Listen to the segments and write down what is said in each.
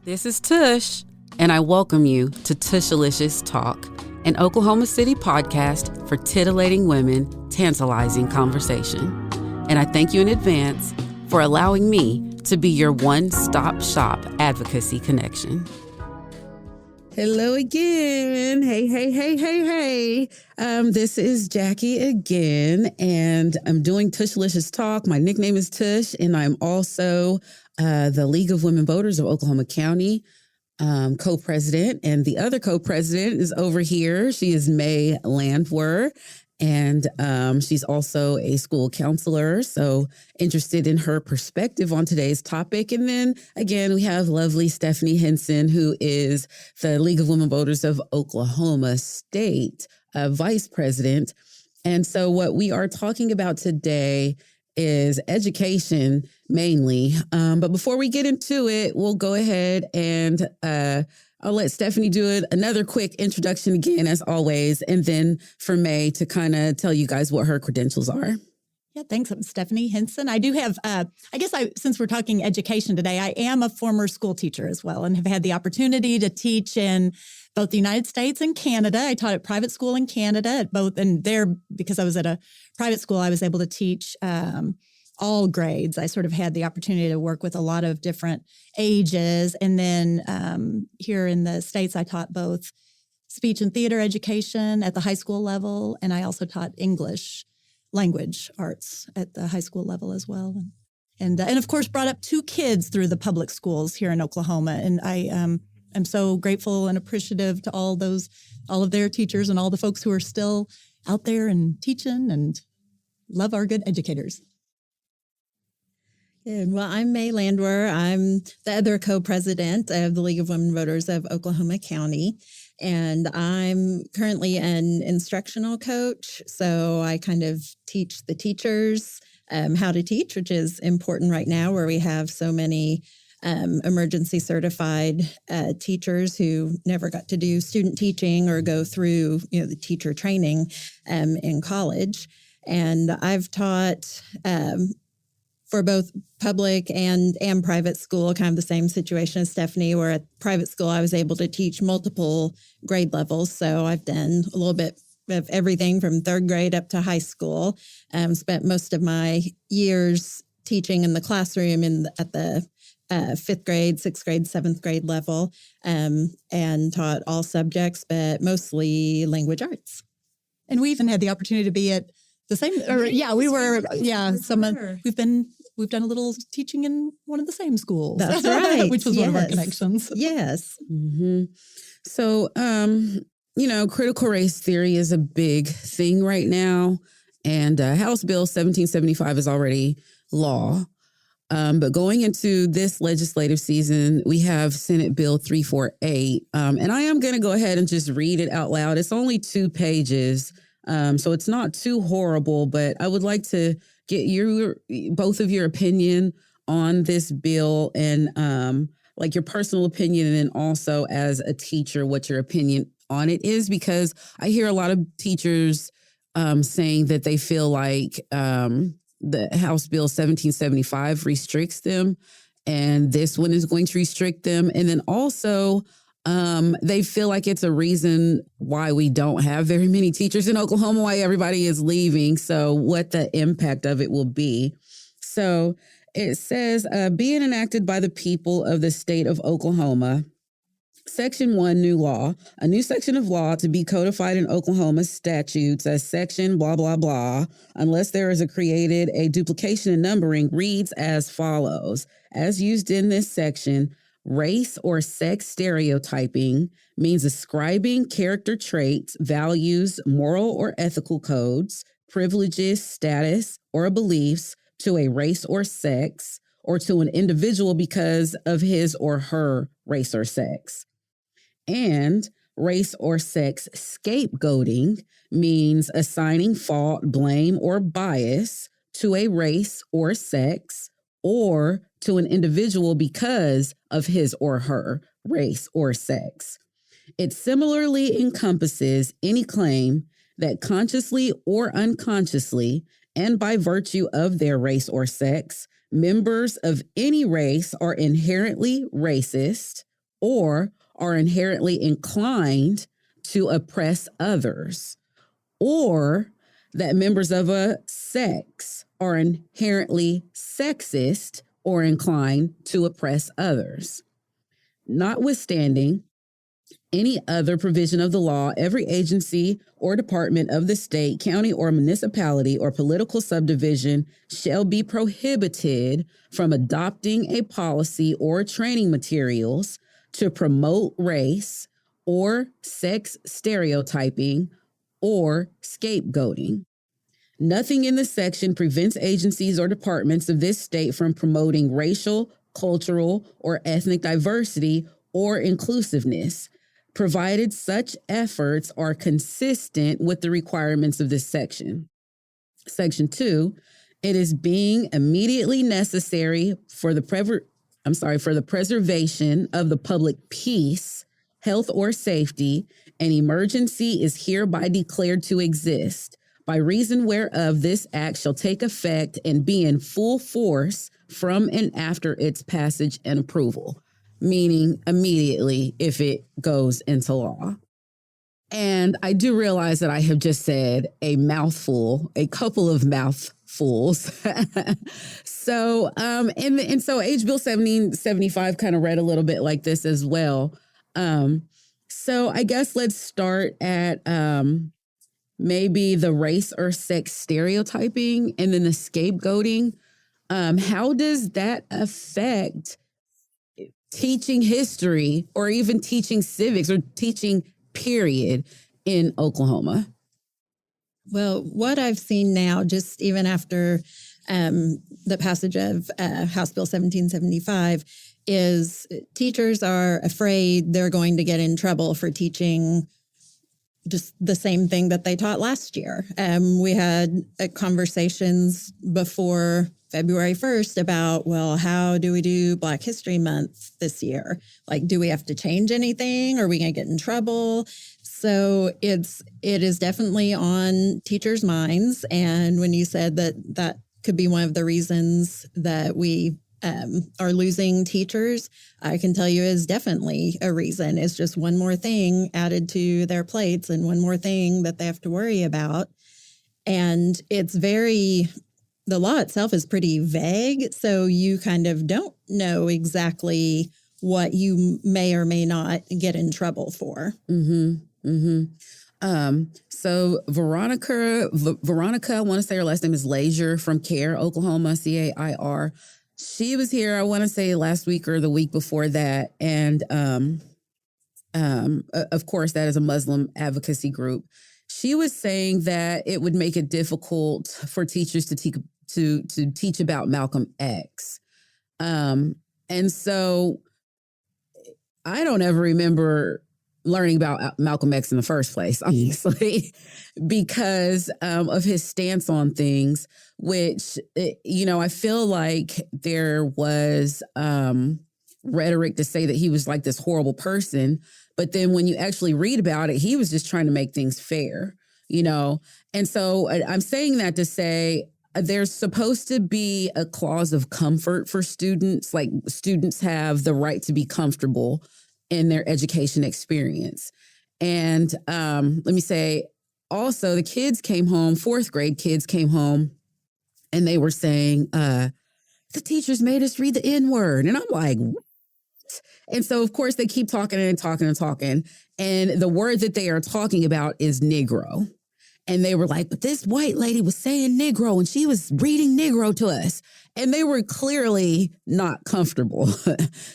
This is Tush, and I welcome you to Tushalicious Talk, an Oklahoma City podcast for titillating women, tantalizing conversation. And I thank you in advance for allowing me to be your one-stop shop advocacy connection. Hello again. Hey. This is Jackie again, and I'm doing Tushalicious Talk. My nickname is Tush, and I'm also the League of Women Voters of Oklahoma County co-president. And the other co-president is over here. She is May Landwer, and she's also a school counselor. So interested in her perspective on today's topic. And then again, we have lovely Stephanie Henson, who is the League of Women Voters of Oklahoma State vice president. And so what we are talking about today is education mainly. But before we get into it, we'll go ahead and I'll let Stephanie do another quick introduction again, as always, and then for May to kind of tell you guys what her credentials are. Yeah, thanks. I'm Stephanie Henson. I do have, since we're talking education today, I am a former school teacher as well and have had the opportunity to teach in both the United States and Canada. I taught at private school in Canada at both, and there, because I was at a private school, I was able to teach all grades. I sort of had the opportunity to work with a lot of different ages. And then here in the States, I taught both speech and theater education at the high school level, and I also taught English language arts at the high school level as well. And of course, brought up 2 kids through the public schools here in Oklahoma. And I am so grateful and appreciative to all of their teachers and all the folks who are still out there and teaching and love our good educators. Good. Well, I'm May Landwer. I'm the other co-president of the League of Women Voters of Oklahoma County, and I'm currently an instructional coach. So I kind of teach the teachers how to teach, which is important right now where we have so many emergency certified teachers who never got to do student teaching or go through, the teacher training in college. And I've taught for both public and private school, kind of the same situation as Stephanie, where at private school, I was able to teach multiple grade levels. So I've done a little bit of everything from 3rd grade up to high school. Spent most of my years teaching in the classroom at the 5th grade, 6th grade, 7th grade level, and taught all subjects, but mostly language arts. And we even had the opportunity to be at the same, we've done a little teaching in one of the same schools. That's right. Which was one of our connections. Yes. Mm-hmm. So, critical race theory is a big thing right now. And House Bill 1775 is already law. But going into this legislative season, we have Senate Bill 348. And I am going to go ahead and just read it out loud. It's only 2 pages. So it's not too horrible, but I would like to get both of your opinion on this bill and your personal opinion, and then also as a teacher, what your opinion on it is, because I hear a lot of teachers saying that they feel like the House Bill 1775 restricts them, and this one is going to restrict them. And then also they feel like it's a reason why we don't have very many teachers in Oklahoma, why everybody is leaving. So what the impact of it will be. So it says, being enacted by the people of the state of Oklahoma, Section 1, new law, a new section of law to be codified in Oklahoma statutes as section blah, blah, blah, unless there is created a duplication in numbering, reads as follows. As used in this section, race or sex stereotyping means ascribing character traits, values, moral or ethical codes, privileges, status, or beliefs to a race or sex, or to an individual because of his or her race or sex. And race or sex scapegoating means assigning fault, blame, or bias to a race or sex, or to an individual because of his or her race or sex. It similarly encompasses any claim that consciously or unconsciously, and by virtue of their race or sex, members of any race are inherently racist or are inherently inclined to oppress others, or that members of a sex are inherently sexist or inclined to oppress others. Notwithstanding any other provision of the law, every agency or department of the state, county, or municipality or political subdivision shall be prohibited from adopting a policy or training materials to promote race or sex stereotyping or scapegoating. Nothing in the section prevents agencies or departments of this state from promoting racial, cultural, or ethnic diversity or inclusiveness, provided such efforts are consistent with the requirements of this section. Section 2, it is being immediately necessary for the preservation of the public peace, health, or safety, an emergency is hereby declared to exist, by reason whereof this act shall take effect and be in full force from and after its passage and approval, meaning immediately if it goes into law. And I do realize that I have just said a couple of mouthfuls. So, and so H. Bill 1775 kind of read a little bit like this as well. So I guess let's start at maybe the race or sex stereotyping and then the scapegoating. How does that affect teaching history or even teaching civics or teaching period in Oklahoma? Well, what I've seen now, just even after the passage of House Bill 1775, is teachers are afraid they're going to get in trouble for teaching just the same thing that they taught last year. We had conversations before February 1st about, well, how do we do Black History Month this year? Like, do we have to change anything? Are we going to get in trouble? So it is definitely on teachers' minds. And when you said that could be one of the reasons that we are losing teachers, I can tell you is definitely a reason. It's just one more thing added to their plates and one more thing that they have to worry about. And the law itself is pretty vague. So you kind of don't know exactly what you may or may not get in trouble for. Mm-hmm. Mm-hmm. So Veronica, I want to say her last name is Lazier from CAIR, Oklahoma, CAIR. She was here, I want to say last week or the week before that. And of course, that is a Muslim advocacy group. She was saying that it would make it difficult for teachers to teach about Malcolm X. And so I don't ever remember learning about Malcolm X in the first place, honestly, because of his stance on things, which, I feel like there was rhetoric to say that he was like this horrible person. But then when you actually read about it, he was just trying to make things fair, And so I'm saying that to say there's supposed to be a clause of comfort for students. Like, students have the right to be comfortable in their education experience. And let me say, also, the kids came home, 4th grade kids came home, and they were saying, the teachers made us read the N-word. And I'm like, what? And so, of course, they keep talking and talking and talking. And the word that they are talking about is Negro. And they were like, but this white lady was saying Negro and she was reading Negro to us. And they were clearly not comfortable.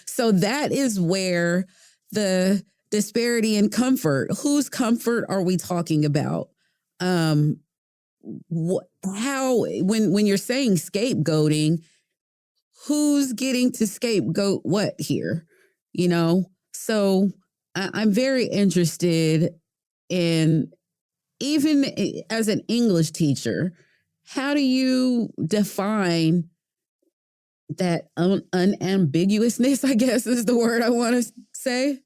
So that is where the disparity in comfort, whose comfort are we talking about? When you're saying scapegoating, who's getting to scapegoat what here? So I'm very interested in, even as an English teacher, how do you define that unambiguousness, I guess is the word I want to say?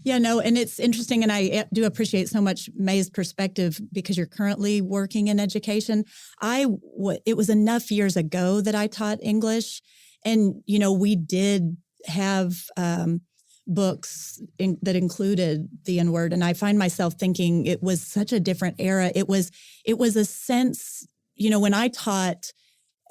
Yeah, no, and it's interesting, and I do appreciate so much May's perspective because you're currently working in education. It was enough years ago that I taught English, and we did have books that included the N-word. And I find myself thinking it was such a different era. It was a sense, when I taught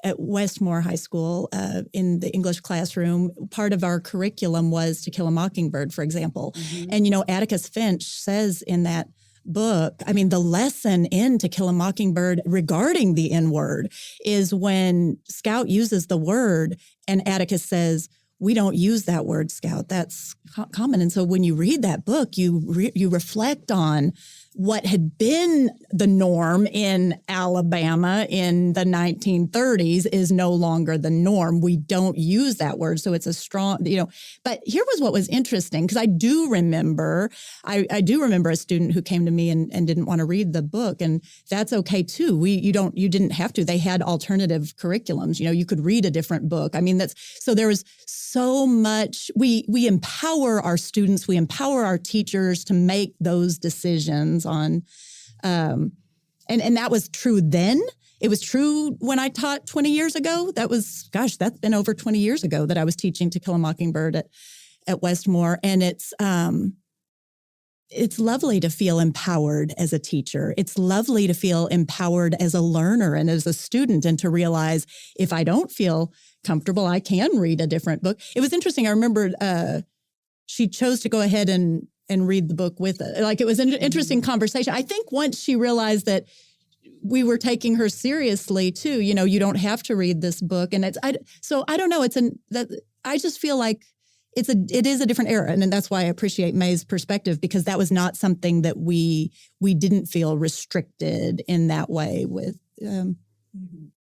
at Westmore High School in the English classroom, part of our curriculum was To Kill a Mockingbird, for example. Mm-hmm. And, Atticus Finch says in that book, the lesson in To Kill a Mockingbird regarding the N-word is when Scout uses the word and Atticus says, we don't use that word, Scout. That's common. And so when you read that book, you reflect on what had been the norm in Alabama in the 1930s is no longer the norm. We don't use that word. So it's a strong, but here was what was interesting, because I do remember a student who came to me and didn't want to read the book, and that's okay too. You didn't have to. They had alternative curriculums. You could read a different book. So there was so much, we empower our students, we empower our teachers to make those decisions on, and that was true then. It was true when I taught 20 years ago. That's been over 20 years ago that I was teaching To Kill a Mockingbird at Westmore. And it's lovely to feel empowered as a teacher. It's lovely to feel empowered as a learner and as a student, and to realize if I don't feel comfortable, I can read a different book. It was interesting. I remember she chose to go ahead and read the book with it. Like, it was an interesting conversation. I think once she realized that we were taking her seriously too, you don't have to read this book. And so I don't know. I just feel like it is a different era. And that's why I appreciate May's perspective, because that was not something that we didn't feel restricted in that way with.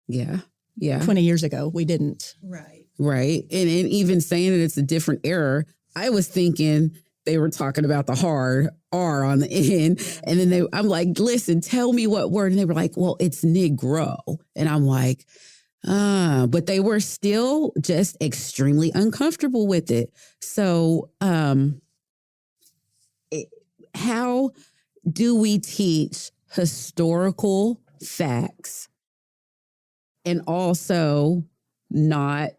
Yeah. 20 years ago, we didn't. Right. And even saying that it's a different era, I was thinking they were talking about the hard R on the end. And then I'm like, listen, tell me what word. And they were like, well, it's Negro. And I'm like, but they were still just extremely uncomfortable with it. So how do we teach historical facts and also not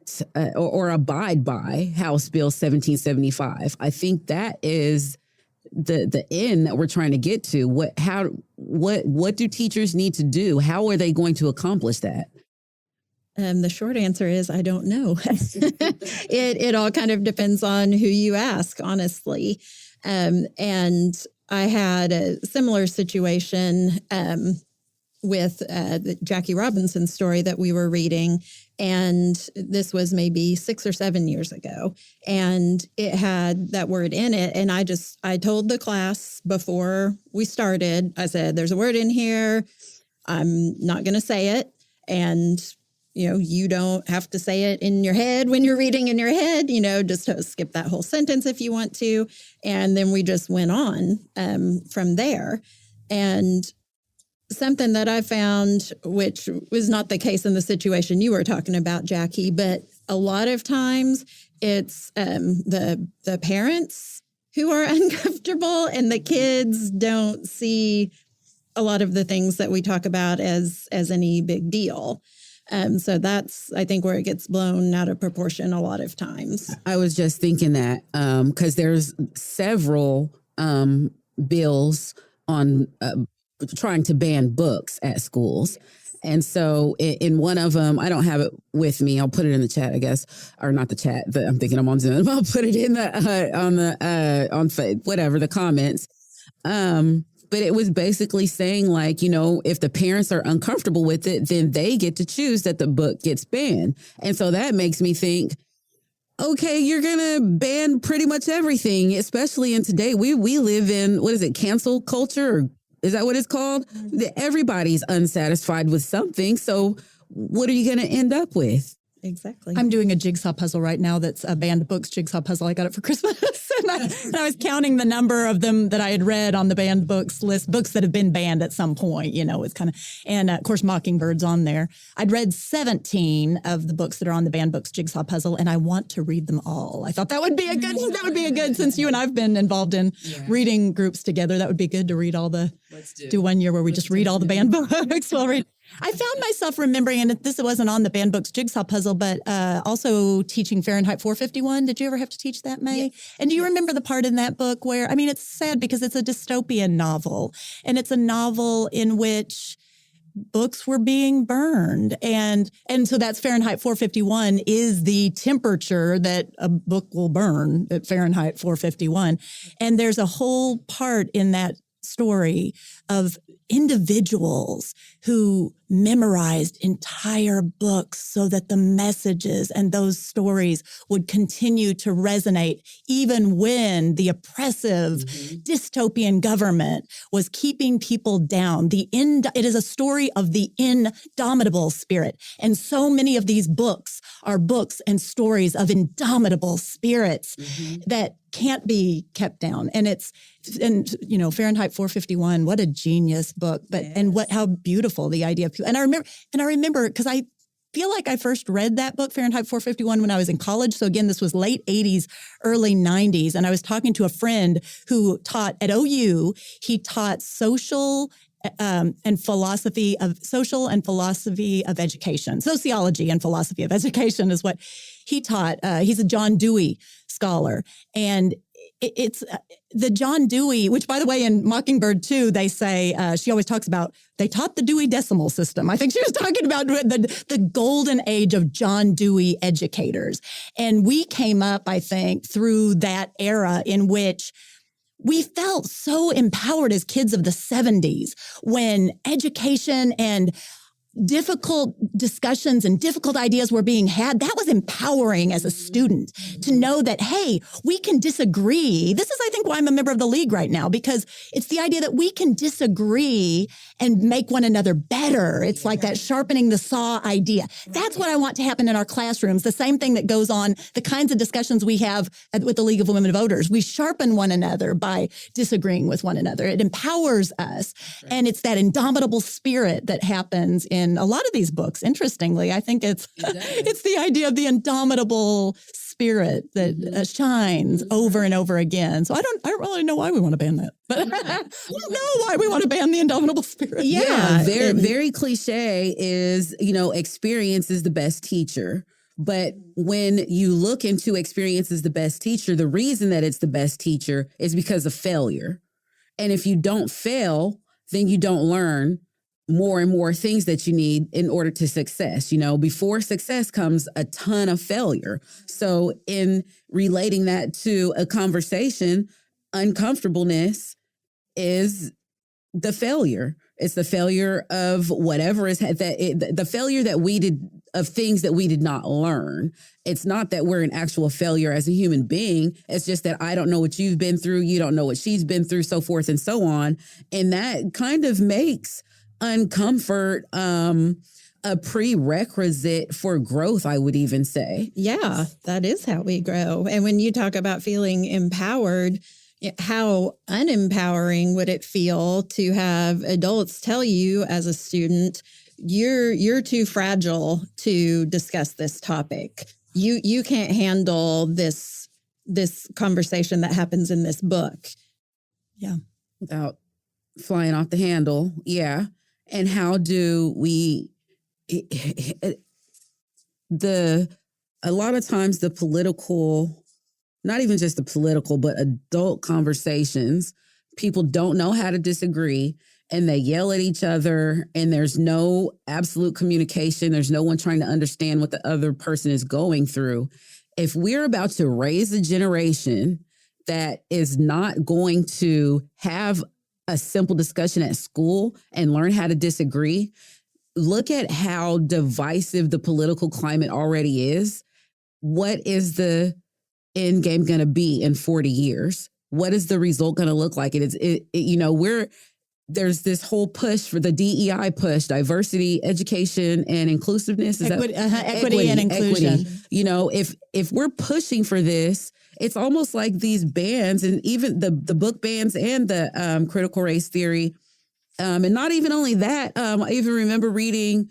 or abide by House Bill 1775? I think that is the end that we're trying to get to. What do teachers need to do? How are they going to accomplish that? The short answer is I don't know. It all kind of depends on who you ask, honestly. And I had a similar situation with the Jackie Robinson story that we were reading. And this was maybe 6 or 7 years ago. And it had that word in it. And I told the class before we started, I said, there's a word in here. I'm not going to say it. And, you don't have to say it in your head when you're reading in your head, just skip that whole sentence if you want to. And then we just went on from there. And something that I found, which was not the case in the situation you were talking about, Jackie, but a lot of times it's the parents who are uncomfortable, and the kids don't see a lot of the things that we talk about as any big deal. So that's, I think, where it gets blown out of proportion a lot of times. I was just thinking that because there's several bills on trying to ban books at schools. And so in one of them, I don't have it with me. I'll put it in the chat, I guess, or not the chat. I'm thinking I'm on Zoom. I'll put it in the comments. But it was basically saying, like, if the parents are uncomfortable with it, then they get to choose that the book gets banned. And so that makes me think, okay, you're going to ban pretty much everything, especially in today. We live in, cancel culture? Or is that what it's called? Everybody's unsatisfied with something. So what are you going to end up with? Exactly. I'm doing a jigsaw puzzle right now that's a banned books jigsaw puzzle. I got it for Christmas. and I was counting the number of them that I had read on the banned books list, books that have been banned at some point, it's kind of, and of course, Mockingbird's on there. I'd read 17 of the books that are on the banned books jigsaw puzzle, and I want to read them all. I thought that would be a good, since you and I've been involved in reading groups together, that would be good to read all the, do one year where we just read all the banned books. We'll read. I found myself remembering, and this wasn't on the banned books jigsaw puzzle, but also teaching Fahrenheit 451. Did you ever have to teach that, May? Yes. And do you remember the part in that book where, I mean, it's sad because it's a dystopian novel, and it's a novel in which books were being burned. And so that's Fahrenheit 451 is the temperature that a book will burn at Fahrenheit 451. And there's a whole part in that story of individuals who memorized entire books so that the messages and those stories would continue to resonate even when the oppressive dystopian government was keeping people down. It is a story of the indomitable spirit. And so many of these books are books and stories of indomitable spirits that can't be kept down. And Fahrenheit 451, what a genius book, but how beautiful the idea of people. And I remember because I feel like I first read that book, Fahrenheit 451, when I was in college. So again, this was late 80s, early 90s. And I was talking to a friend who taught at OU. He taught social and philosophy of education. Sociology and philosophy of education is what he taught. He's a John Dewey scholar. And it's the John Dewey, which, by the way, in Mockingbird 2, they say, she always talks about, they taught the Dewey Decimal System. I think she was talking about the golden age of John Dewey educators. And we came up, I think, through that era in which we felt so empowered as kids of the 70s when education and difficult discussions and difficult ideas were being had. That was empowering as a student to know that, hey, we can disagree. This is, I think, why I'm a member of the League right now, because it's the idea that we can disagree and make one another better. It's like that sharpening the saw idea. That's what I want to happen in our classrooms. The same thing that goes on, the kinds of discussions we have with the League of Women Voters. We sharpen one another by disagreeing with one another. It empowers us. Right. And it's that indomitable spirit that happens in a lot of these books. Interestingly, I think it's the idea of the indomitable spirit that shines over and over again. So I don't really know why we want to ban that, but I don't know why we want to ban the indomitable spirit. Yeah, very cliche is, experience is the best teacher. But when you look into experience as the best teacher, the reason that it's the best teacher is because of failure. And if you don't fail, then you don't learn more and more things that you need in order to success. Before success comes a ton of failure. So in relating that to a conversation, uncomfortableness is the failure. It's the failure of whatever is the failure that we did of things that we did not learn. It's not that we're an actual failure as a human being. It's just that I don't know what you've been through. You don't know what she's been through, so forth and so on. And that kind of makes uncomfort a prerequisite for growth, I would even say. Yeah, that is how we grow. And when you talk about feeling empowered, how unempowering would it feel to have adults tell you as a student, you're too fragile to discuss this topic. You can't handle this conversation that happens in this book. Yeah. Without flying off the handle. Yeah. And how do we, a lot of times the political, not even just the political, but adult conversations, people don't know how to disagree and they yell at each other and there's no absolute communication. There's no one trying to understand what the other person is going through. If we're about to raise a generation that is not going to have a simple discussion at school and learn how to disagree, look at how divisive the political climate already is. What is the end game going to be in 40 years? What is the result going to look like? There's this whole push for the DEI push, diversity, education, and inclusiveness. Equity and inclusion. If we're pushing for this, it's almost like these bans and even the book bans and the critical race theory. And not even only that, I even remember reading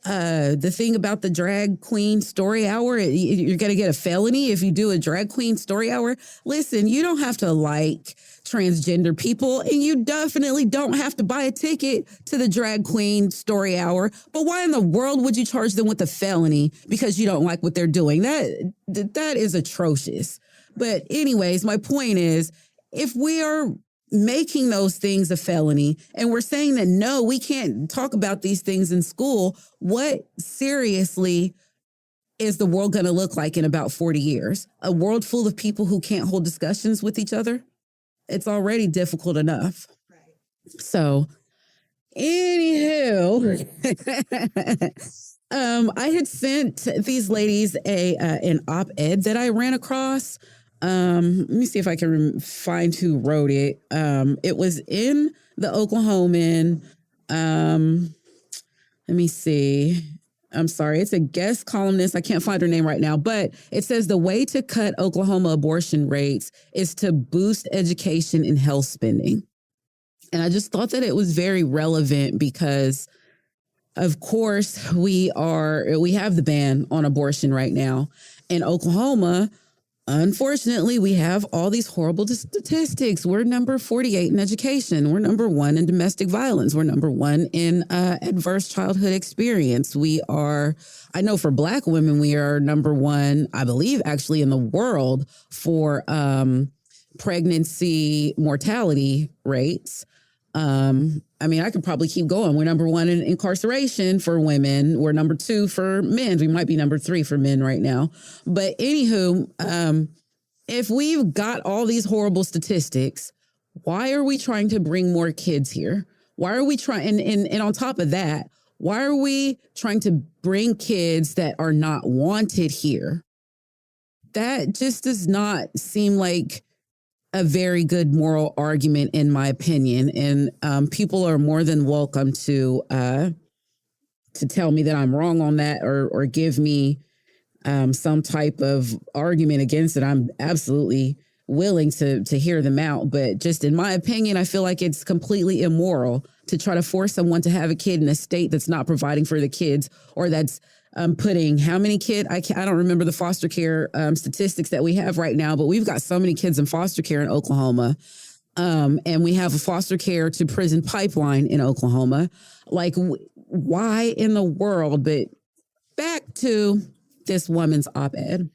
the thing about the drag queen story hour, you're going to get a felony if you do a drag queen story hour. Listen, you don't have to like transgender people, and you definitely don't have to buy a ticket to the drag queen story hour. But why in the world would you charge them with a felony because you don't like what they're doing? That is atrocious. But anyways, my point is, if we are making those things a felony and we're saying that, no, we can't talk about these things in school, what seriously is the world going to look like in about 40 years? A world full of people who can't hold discussions with each other? It's already difficult enough. Right. So, anywho, I had sent these ladies an op-ed that I ran across. Let me see if I can find who wrote it. It was in the Oklahoman. Let me see. I'm sorry. It's a guest columnist. I can't find her name right now, but it says the way to cut Oklahoma abortion rates is to boost education and health spending. And I just thought that it was very relevant because, of course, we have the ban on abortion right now. In Oklahoma, unfortunately, we have all these horrible statistics. We're number 48 in education. We're number 1 in domestic violence. We're number 1 in adverse childhood experience. I know for Black women, we are number 1, I believe, actually in the world for pregnancy mortality rates. I mean, I could probably keep going. We're number 1 in incarceration for women. We're number 2 for men. We might be number 3 for men right now. But anywho, if we've got all these horrible statistics, why are we trying to bring more kids here? Why are we trying? And on top of that, why are we trying to bring kids that are not wanted here? That just does not seem like a very good moral argument, in my opinion. And people are more than welcome to tell me that I'm wrong on that, or give me some type of argument against it. I'm absolutely willing to hear them out. But just in my opinion, I feel like it's completely immoral to try to force someone to have a kid in a state that's not providing for the kids, or that's putting how many kids? I don't remember the foster care statistics that we have right now, but we've got so many kids in foster care in Oklahoma. And we have a foster care to prison pipeline in Oklahoma. Like, why in the world? But back to this woman's op-ed.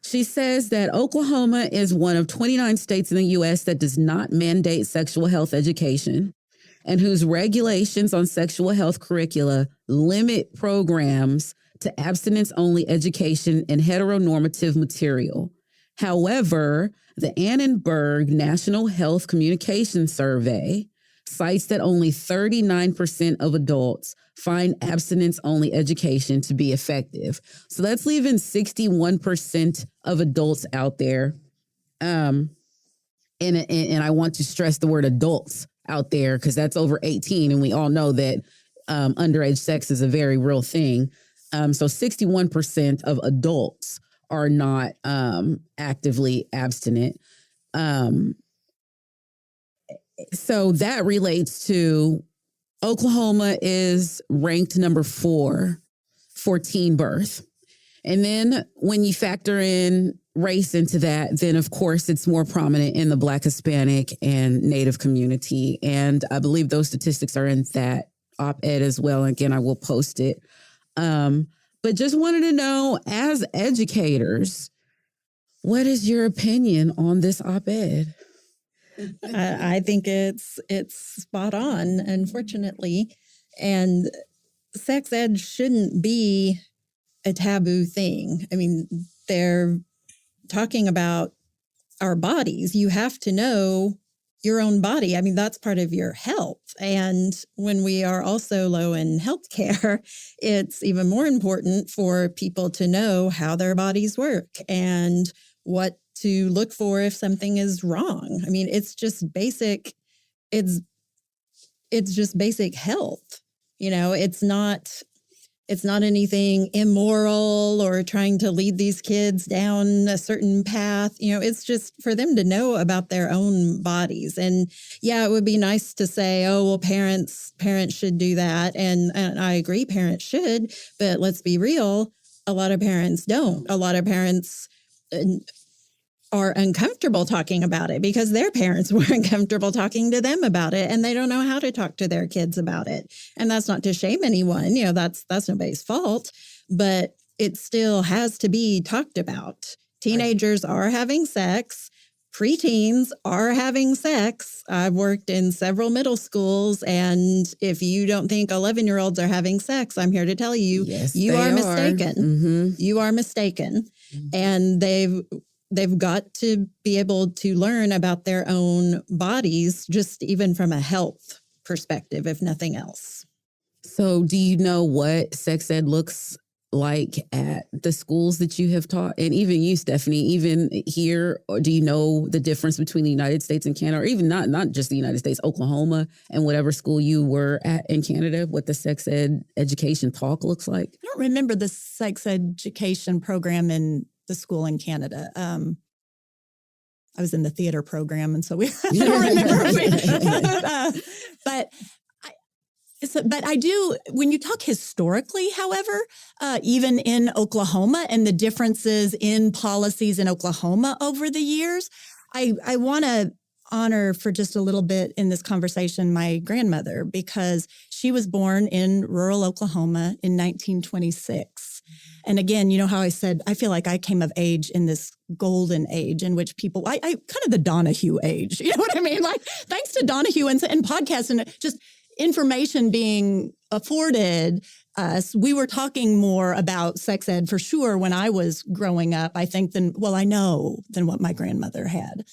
She says that Oklahoma is one of 29 states in the U.S. that does not mandate sexual health education, and whose regulations on sexual health curricula limit programs to abstinence-only education and heteronormative material. However, the Annenberg National Health Communication Survey cites that only 39% of adults find abstinence-only education to be effective. So that's leaving 61% of adults out there. And I want to stress the word adults out there, because that's over 18. And we all know that underage sex is a very real thing. So 61% of adults are not actively abstinent. So that relates to Oklahoma is ranked number 4 for teen birth. And then when you factor in race into that, then of course it's more prominent in the Black, Hispanic, and Native community. And I believe those statistics are in that op-ed as well. Again, I will post it. But just wanted to know, as educators, what is your opinion on this op-ed? I think it's spot on, unfortunately. And sex ed shouldn't be a taboo thing. I mean, they're talking about our bodies. You have to know your own body. I mean, that's part of your health. And when we are also low in healthcare, it's even more important for people to know how their bodies work and what to look for if something is wrong. I mean, it's just basic. It's just basic health. You know, it's not It's not anything immoral or trying to lead these kids down a certain path. It's just for them to know about their own bodies. And yeah, it would be nice to say, oh, well, parents should do that. And I agree, parents should, but let's be real. A lot of parents don't. A lot of parents are uncomfortable talking about it because their parents were uncomfortable talking to them about it, and they don't know how to talk to their kids about it. And that's not to shame anyone, that's nobody's fault, but it still has to be talked about. Teenagers are having sex. Preteens are having sex. I've worked in several middle schools, and if you don't think 11-year-olds are having sex, I'm here to tell you, yes, you are mistaken. Mm-hmm. You are mistaken. Mm-hmm. And they've got to be able to learn about their own bodies, just even from a health perspective, if nothing else. So do you know what sex ed looks like at the schools that you have taught? And even you, Stephanie, even here, or do you know the difference between the United States and Canada, or even not just the United States, Oklahoma, and whatever school you were at in Canada, what the sex ed education talk looks like? I don't remember the sex education program in the school in Canada. I was in the theater program, and so I don't remember. But I do, when you talk historically, however, even in Oklahoma and the differences in policies in Oklahoma over the years, I want to honor for just a little bit in this conversation my grandmother, because she was born in rural Oklahoma in 1926. And again, you know how I said, I feel like I came of age in this golden age in which people, I kind of the Donahue age, you know what I mean? Like, thanks to Donahue and podcasts and just information being afforded us, we were talking more about sex ed for sure when I was growing up, I think, than what my grandmother had.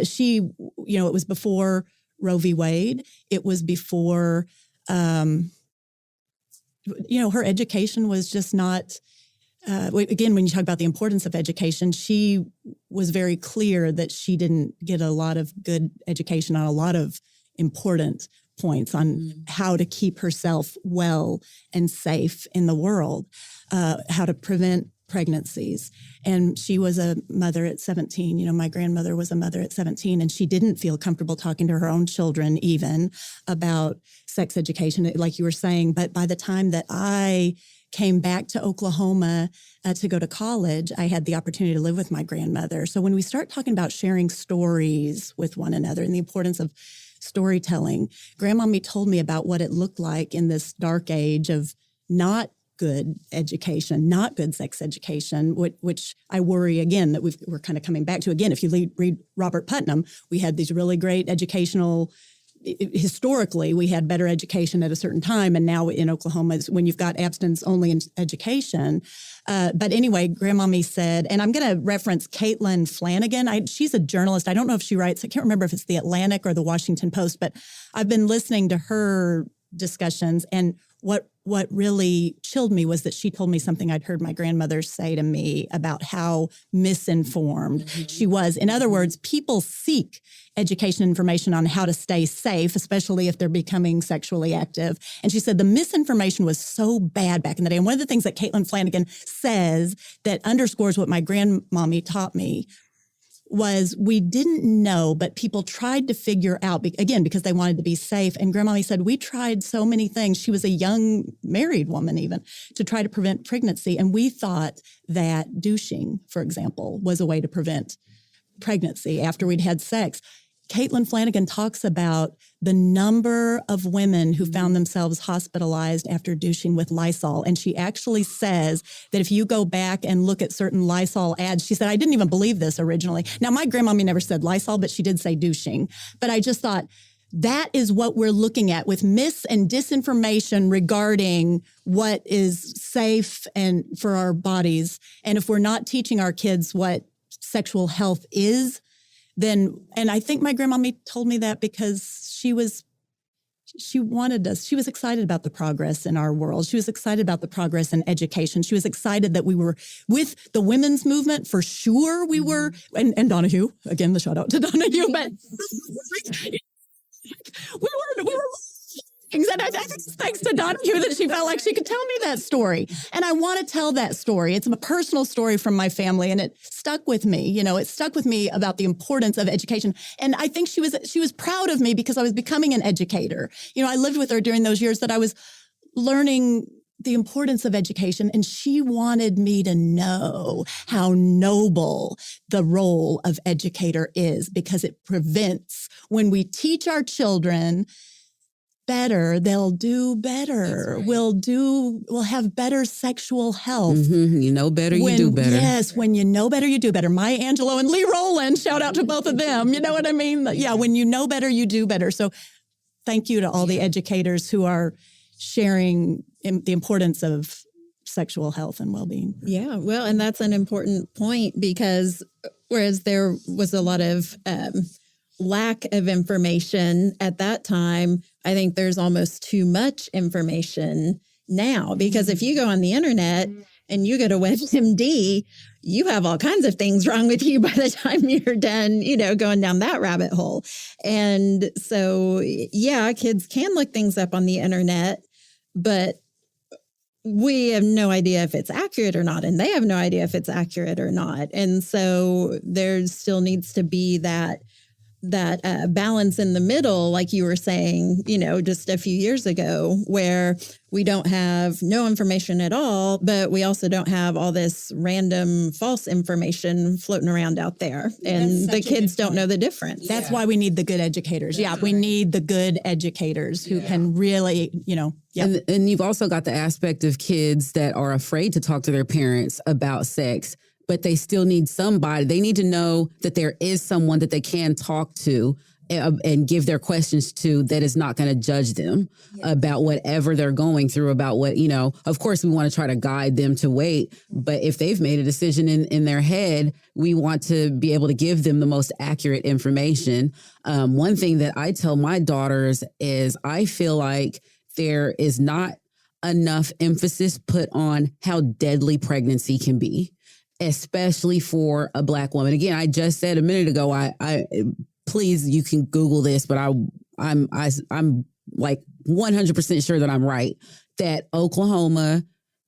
She, it was before Roe v. Wade. It was before, her education was just not, again, when you talk about the importance of education, she was very clear that she didn't get a lot of good education on a lot of important points on how to keep herself well and safe in the world, how to prevent pregnancies. And she was a mother at 17. My grandmother was a mother at 17, and she didn't feel comfortable talking to her own children even about sex education, like you were saying. But by the time that I came back to Oklahoma to go to college, I had the opportunity to live with my grandmother. So when we start talking about sharing stories with one another and the importance of storytelling, Grandmommy told me about what it looked like in this dark age of not good education, not good sex education, which I worry again that we're kind of coming back to. Again, if you read Robert Putnam, we had these really great educational, historically, we had better education at a certain time. And now in Oklahoma, when you've got abstinence only in education. But anyway, Grandmommy said, and I'm going to reference Caitlin Flanagan. She's a journalist. I don't know if she writes, I can't remember if it's the Atlantic or the Washington Post, but I've been listening to her discussions. And what really chilled me was that she told me something I'd heard my grandmother say to me about how misinformed she was. In other words, people seek education information on how to stay safe, especially if they're becoming sexually active. And she said the misinformation was so bad back in the day. And one of the things that Caitlin Flanagan says that underscores what my grandmommy taught me was we didn't know, but people tried to figure out, again, because they wanted to be safe. And Grandmommy said, we tried so many things. She was a young married woman even, to try to prevent pregnancy. And we thought that douching, for example, was a way to prevent pregnancy after we'd had sex. Caitlin Flanagan talks about the number of women who found themselves hospitalized after douching with Lysol. And she actually says that if you go back and look at certain Lysol ads, she said, I didn't even believe this originally. Now, my grandmommy never said Lysol, but she did say douching. But I just thought that is what we're looking at with mis and disinformation regarding what is safe and for our bodies. And if we're not teaching our kids what sexual health is, then, and I think my grandmommy told me that because she wanted us, she was excited about the progress in our world. She was excited about the progress in education. She was excited that we were with the women's movement, for sure we were, and Donahue, again, the shout out to Donahue, but we were And I think it's thanks to Donahue that she felt like she could tell me that story. And I want to tell that story. It's a personal story from my family, and it stuck with me. You know, it stuck with me about the importance of education. And I think she was proud of me because I was becoming an educator. You know, I lived with her during those years that I was learning the importance of education, and she wanted me to know how noble the role of educator is, because it prevents, when we teach our children better, they'll do better. Right. We'll have better sexual health. Mm-hmm. You know better, you do better. Yes, when you know better, you do better. Maya Angelou and Lee Rowland, shout out to both of them. You know what I mean? Yeah, when you know better, you do better. So thank you to all the educators who are sharing the importance of sexual health and well-being. Yeah, well, and that's an important point, because whereas there was a lot of lack of information at that time, I think there's almost too much information now, because if you go on the internet and you go to WebMD, you have all kinds of things wrong with you by the time you're done, you know, going down that rabbit hole. And so, yeah, kids can look things up on the internet, but we have no idea if it's accurate or not, and they have no idea if it's accurate or not. And so there still needs to be that balance in the middle, like you were saying, you know, just a few years ago, where we don't have no information at all, but we also don't have all this random false information floating around out there. And the kids don't know the difference. That's why we need the good educators. Yeah, we need the good educators who can really, you know. Yep. And you've also got the aspect of kids that are afraid to talk to their parents about sex, but they still need somebody. They need to know that there is someone that they can talk to and give their questions to, that is not going to judge them about whatever they're going through, about what, you know, of course we want to try to guide them to wait. But if they've made a decision in their head, we want to be able to give them the most accurate information. One thing that I tell my daughters is I feel like there is not enough emphasis put on how deadly pregnancy can be, especially for a Black woman. Again, I just said a minute ago, I please, you can Google this, but I'm like 100% sure that I'm right, that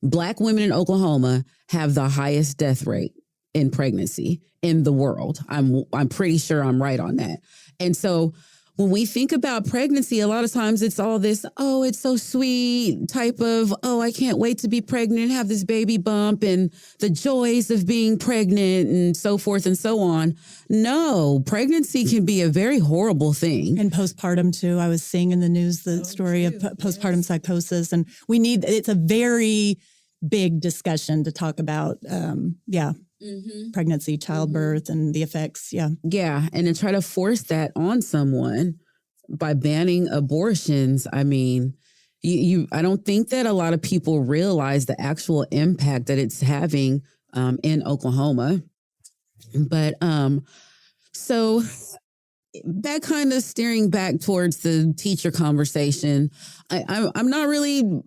Black women in Oklahoma have the highest death rate in pregnancy in the world. I'm pretty sure I'm right on that. And so when we think about pregnancy, a lot of times it's all this, oh, it's so sweet type of, oh, I can't wait to be pregnant and have this baby bump and the joys of being pregnant and so forth and so on. No, pregnancy can be a very horrible thing. And postpartum too. I was seeing in the news the story of postpartum psychosis, and it's a very big discussion to talk about. Pregnancy, childbirth, and the effects. Yeah. And to try to force that on someone by banning abortions. I mean, I don't think that a lot of people realize the actual impact that it's having in Oklahoma. But so that kind of steering back towards the teacher conversation, I'm not really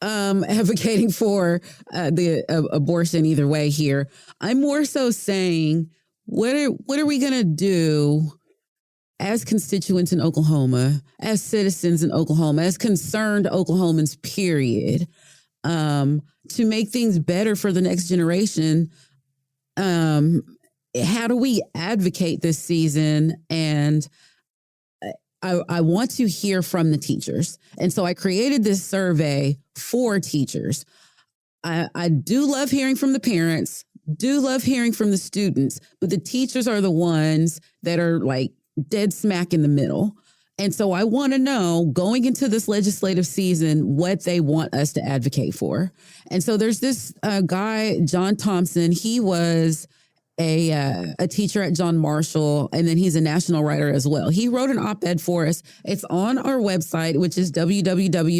advocating for the abortion either way here. I'm more so saying, what are we going to do as constituents in Oklahoma, as citizens in Oklahoma, as concerned Oklahomans, period, to make things better for the next generation? How do we advocate this season? And I want to hear from the teachers. And so I created this survey for teachers. I do love hearing from the parents, do love hearing from the students, but the teachers are the ones that are like dead smack in the middle. And so I want to know, going into this legislative season, what they want us to advocate for. And so there's this guy, John Thompson. He was a teacher at John Marshall, and then he's a national writer as well. He wrote an op-ed for us. It's on our website, which is www.lwvokc.org.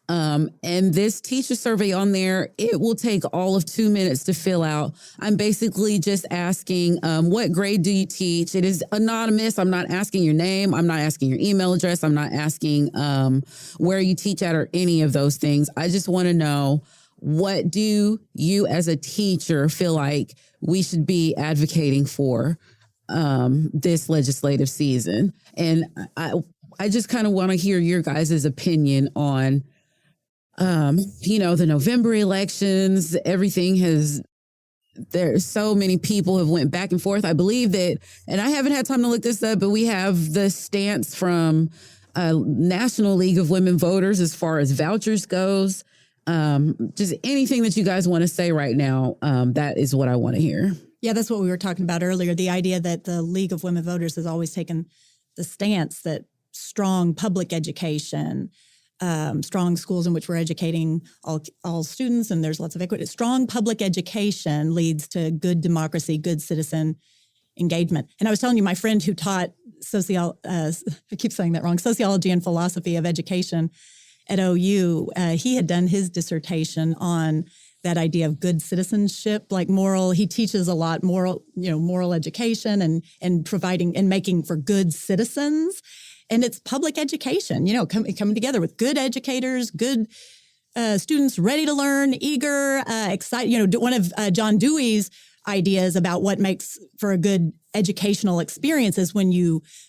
And this teacher survey on there, it will take all of 2 minutes to fill out. I'm basically just asking, what grade do you teach? It is anonymous. I'm not asking your name. I'm not asking your email address. I'm not asking where you teach at or any of those things. I just want to know, what do you as a teacher feel like we should be advocating for this legislative season? And I just kind of want to hear your guys' opinion on, the November elections. There's so many people have went back and forth. I believe that, and I haven't had time to look this up, but we have the stance from National League of Women Voters as far as vouchers goes. Just anything that you guys want to say right now, that is what I want to hear. Yeah, that's what we were talking about earlier. The idea that the League of Women Voters has always taken the stance that strong public education, strong schools in which we're educating all students, and there's lots of equity. Strong public education leads to good democracy, good citizen engagement. And I was telling you, my friend who taught I keep saying that wrong, sociology and philosophy of education at OU, he had done his dissertation on that idea of good citizenship, like moral. He teaches a lot moral education and providing and making for good citizens. And it's public education, coming together with good educators, good students ready to learn, eager, excited. One of John Dewey's ideas about what makes for a good educational experience is when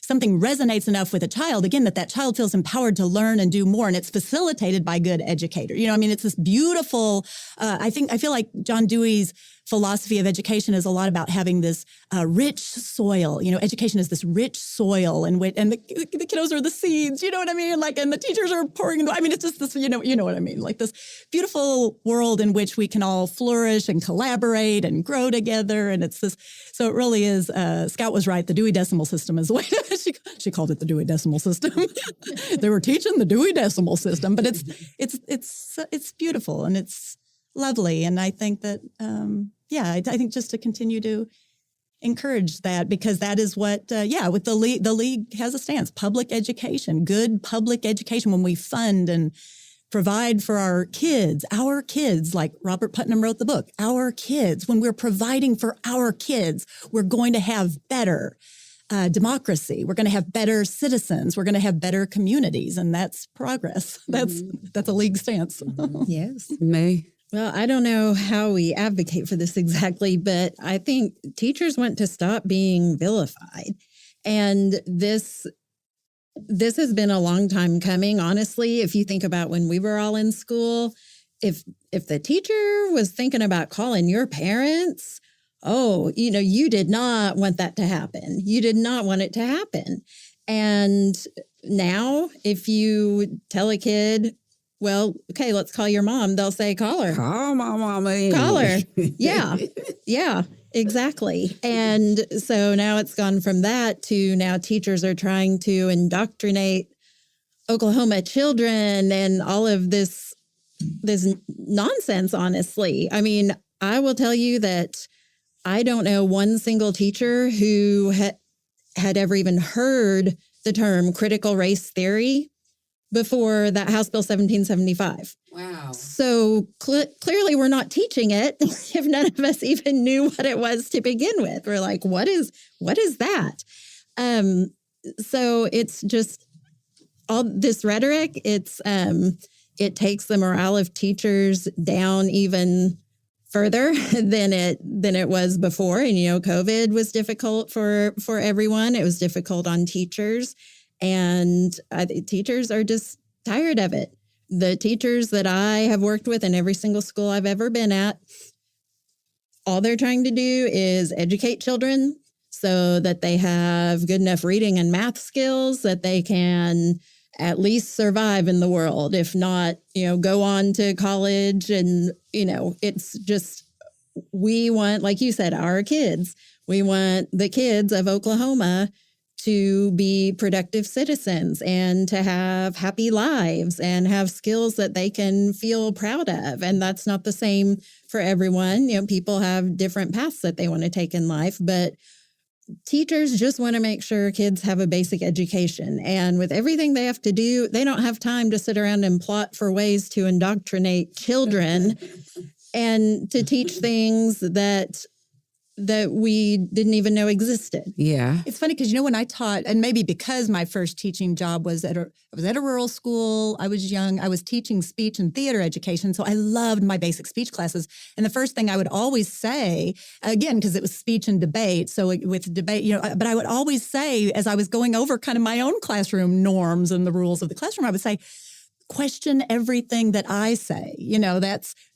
something resonates enough with a child, again, that child feels empowered to learn and do more, and it's facilitated by good educator. It's this beautiful, I feel like John Dewey's philosophy of education is a lot about having this rich soil. Education is this rich soil and the kiddos are the seeds, you know what I mean? And the teachers are pouring, it's just this, you know what I mean? Like this beautiful world in which we can all flourish and collaborate and grow together. And it's this, so it really is, Scout was right. The Dewey Decimal System is the way she called it the Dewey Decimal System. They were teaching the Dewey Decimal System, but it's beautiful and it's lovely. And I think that, I think just to continue to encourage that, because that is what, with the league has a stance, public education, good public education, when we fund and provide for our kids, like Robert Putnam wrote the book, our kids, when we're providing for our kids, we're going to have better democracy. We're going to have better citizens. We're going to have better communities. And that's progress. That's a league stance. Yes. May. Well, I don't know how we advocate for this exactly, but I think teachers want to stop being vilified. And this has been a long time coming, honestly. If you think about when we were all in school, if the teacher was thinking about calling your parents, you did not want that to happen. You did not want it to happen. And now if you tell a kid, well, okay, let's call your mom, they'll say, call her. Call my mama. Call her. Yeah, exactly. And so now it's gone from that to now teachers are trying to indoctrinate Oklahoma children and all of this nonsense, honestly. I mean, I will tell you that I don't know one single teacher who had ever even heard the term critical race theory before that House Bill 1775. Wow. So clearly we're not teaching it if none of us even knew what it was to begin with. We're like, what is that? So it's just all this rhetoric. It takes the morale of teachers down even further than it was before. And, COVID was difficult for everyone. It was difficult on teachers. And teachers are just tired of it. The teachers that I have worked with in every single school I've ever been at, all they're trying to do is educate children so that they have good enough reading and math skills that they can at least survive in the world. If not, go on to college. And, it's just, we want, like you said, our kids. We want the kids of Oklahoma to be productive citizens and to have happy lives and have skills that they can feel proud of. And that's not the same for everyone. People have different paths that they want to take in life, but teachers just want to make sure kids have a basic education. And with everything they have to do, they don't have time to sit around and plot for ways to indoctrinate children and to teach things that that we didn't even know existed. Yeah. It's funny because, when I taught, and maybe because my first teaching job was I was at a rural school, I was young, I was teaching speech and theater education. So I loved my basic speech classes. And the first thing I would always say, again, because it was speech and debate. So with debate, but I would always say, as I was going over kind of my own classroom norms and the rules of the classroom, I would say, question everything that I say.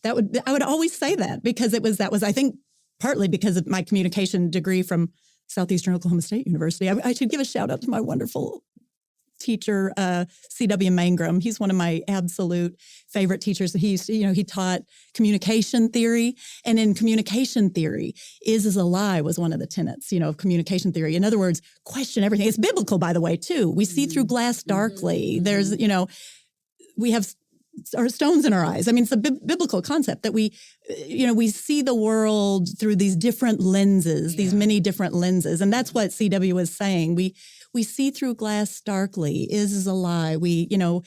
I would always say that because that was, I think, partly because of my communication degree from Southeastern Oklahoma State University. I should give a shout out to my wonderful teacher, C.W. Mangrum. He's one of my absolute favorite teachers. He taught communication theory. And in communication theory, is a lie was one of the tenets, of communication theory. In other words, question everything. It's biblical, by the way, too. We see through glass darkly. There's, we have our stones in our eyes. I mean, it's a biblical concept that we see the world through these different lenses, these many different lenses. And that's what CW was saying. We see through glass darkly. Is a lie. So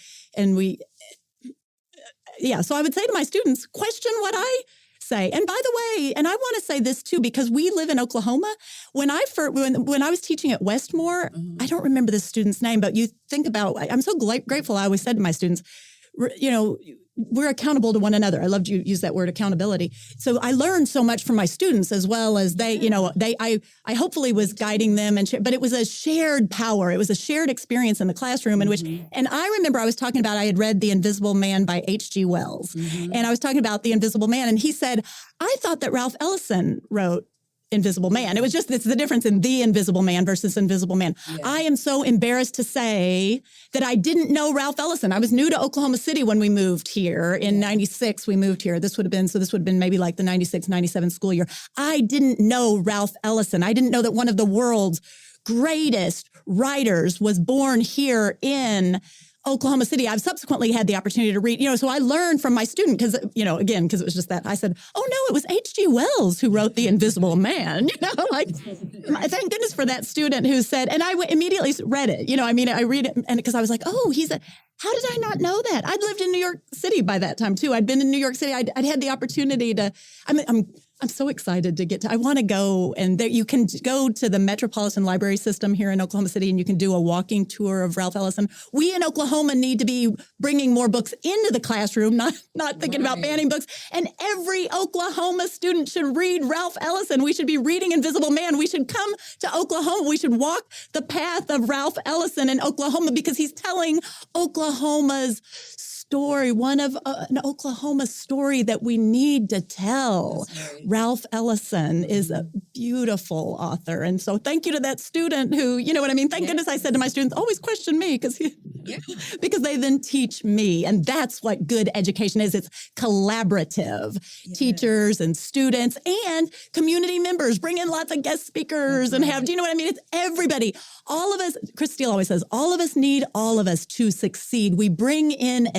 I would say to my students, question what I say. And by the way, and I want to say this too, because we live in Oklahoma. When I was teaching at Westmore, I don't remember the student's name, but you think about, I'm so grateful. I always said to my students, we're accountable to one another. I loved you use that word accountability. So I learned so much from my students as well as I hopefully was guiding them but it was a shared power. It was a shared experience in the classroom in which, and I remember I was talking about, I had read The Invisible Man by H.G. Wells. And I was talking about The Invisible Man. And he said, I thought that Ralph Ellison wrote Invisible Man. It's the difference in The Invisible Man versus Invisible Man. Yeah. I am so embarrassed to say that I didn't know Ralph Ellison. I was new to Oklahoma City when we moved here. In 96, we moved here. This would have been maybe like the 96, 97 school year. I didn't know Ralph Ellison. I didn't know that one of the world's greatest writers was born here in Oklahoma City. I've subsequently had the opportunity to read, so I learned from my student because it was just that I said, oh no, it was H.G. Wells who wrote The Invisible Man, thank goodness for that student who said, and I immediately read it, I read it and because I was like, oh, how did I not know that? I'd lived in New York City by that time too. I'd been in New York City. I'd had the opportunity to, I'm so excited to I want to go, and there you can go to the Metropolitan Library System here in Oklahoma City and you can do a walking tour of Ralph Ellison. We in Oklahoma need to be bringing more books into the classroom, not thinking about banning books. And every Oklahoma student should read Ralph Ellison. We should be reading Invisible Man. We should come to Oklahoma. We should walk the path of Ralph Ellison in Oklahoma because he's telling Oklahoma's story, an Oklahoma story that we need to tell. Ralph Ellison is a beautiful author. And so thank you to that student who, thank goodness I said to my students, always question me because they then teach me. And that's what good education is. It's collaborative. Teachers and students and community members bring in lots of guest speakers and have, It's everybody. All of us, Chris Steele always says, all of us need all of us to succeed. We bring in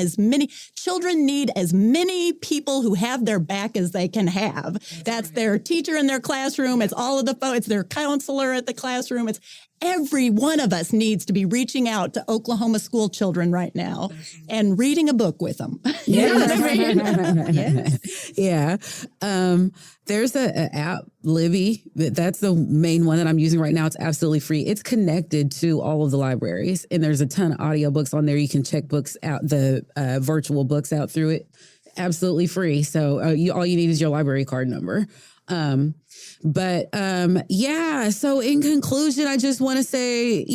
children need as many people who have their back as they can have. That's their teacher in their classroom. It's all of it's their counselor at the classroom. It's every one of us needs to be reaching out to Oklahoma school children right now and reading a book with them. Yeah. There's an app, Libby. That's the main one that I'm using right now. It's absolutely free. It's connected to all of the libraries, and there's a ton of audiobooks on there. You can check books out, the virtual books out through it. Absolutely free. So all you need is your library card number. So in conclusion, I just want to say,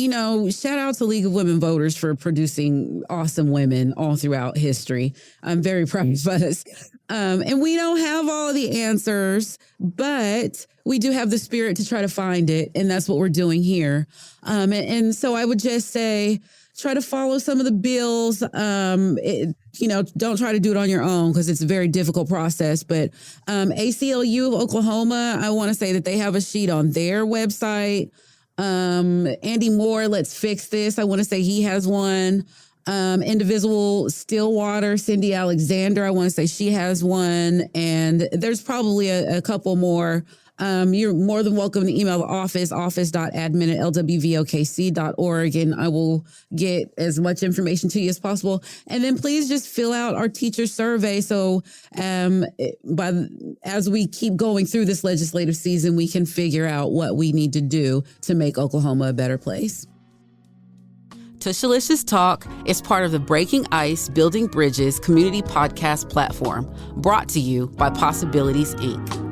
shout out to League of Women Voters for producing awesome women all throughout history. I'm very proud of us. And we don't have all the answers, but we do have the spirit to try to find it. And that's what we're doing here. And so I would just say, try to follow some of the bills. Don't try to do it on your own because it's a very difficult process. But ACLU of Oklahoma, I want to say that they have a sheet on their website. Andy Moore, Let's Fix This. I want to say he has one. Indivisible Stillwater, Cindy Alexander, I want to say she has one. And there's probably a couple more You're more than welcome to email the office.admin@lwvokc.org, and I will get as much information to you as possible. And then please just fill out our teacher survey. So as we keep going through this legislative season, we can figure out what we need to do to make Oklahoma a better place. Tushalicious Talk is part of the Breaking Ice, Building Bridges community podcast platform, brought to you by Possibilities, Inc.